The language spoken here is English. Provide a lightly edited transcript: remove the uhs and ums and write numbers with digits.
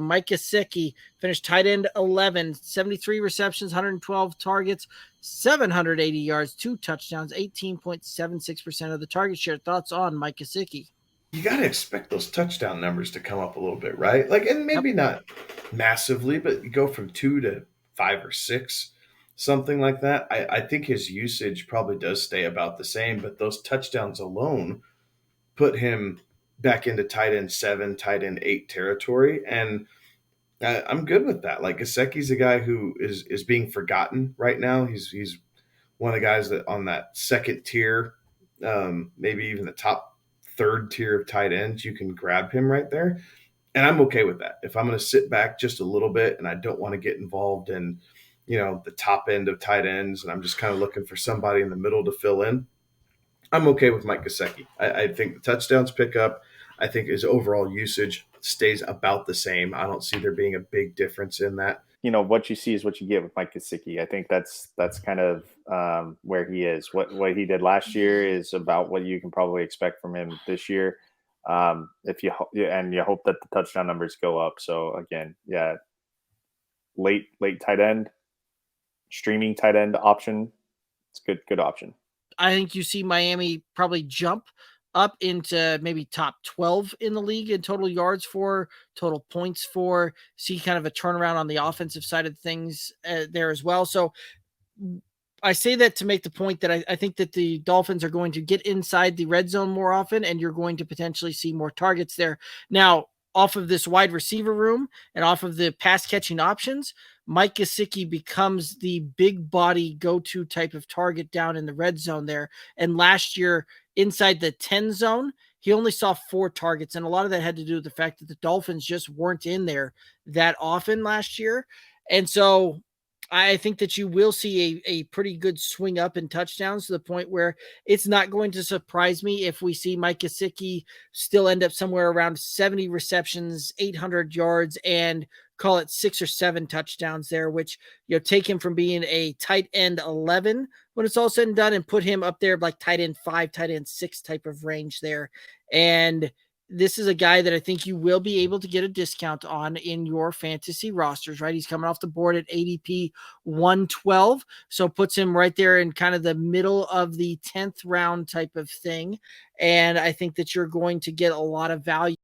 Mike Gesicki finished tight end 11, 73 receptions, 112 targets, 780 yards, 2 touchdowns, 18.76% of the target share. Thoughts on Mike Gesicki? You got to expect those touchdown numbers to come up a little bit, right? Like, and Yep. maybe not massively, but you go from 2 to 5 or 6, something like that. I think his usage probably does stay about the same, but those touchdowns alone put him back into tight end 7, tight end 8 territory. And I'm good with that. Like, Gasecki's a guy who is being forgotten right now. He's one of the guys that on that second tier, maybe even the top third tier of tight ends, you can grab him right there. And I'm okay with that. If I'm going to sit back just a little bit and I don't want to get involved in, the top end of tight ends, and I'm just kind of looking for somebody in the middle to fill in, I'm okay with Mike Gesicki. I think the touchdowns pick up. I think his overall usage stays about the same. I don't see there being a big difference in that. What you see is what you get with Mike Gesicki. I think that's kind of where he is. What he did last year is about what you can probably expect from him this year. If you and you hope that the touchdown numbers go up. So again, yeah, late tight end, streaming tight end option. It's good option. I think you see Miami probably jump up into maybe top 12 in the league in total yards for, total points for, see kind of a turnaround on the offensive side of things there as well. So I say that to make the point that I think that the Dolphins are going to get inside the red zone more often, and you're going to potentially see more targets there. Now, off of this wide receiver room and off of the pass catching options, Mike Gesicki becomes the big body go-to type of target down in the red zone there. And last year, inside the 10 zone, he only saw 4 targets. And a lot of that had to do with the fact that the Dolphins just weren't in there that often last year. And so I think that you will see a pretty good swing up in touchdowns to the point where it's not going to surprise me if we see Mike Gesicki still end up somewhere around 70 receptions, 800 yards, and call it 6 or 7 touchdowns there, which, take him from being a tight end 11 when it's all said and done and put him up there like tight end 5, tight end 6 type of range there. And this is a guy that I think you will be able to get a discount on in your fantasy rosters, right? He's coming off the board at ADP 112, so puts him right there in kind of the middle of the 10th round type of thing. And I think that you're going to get a lot of value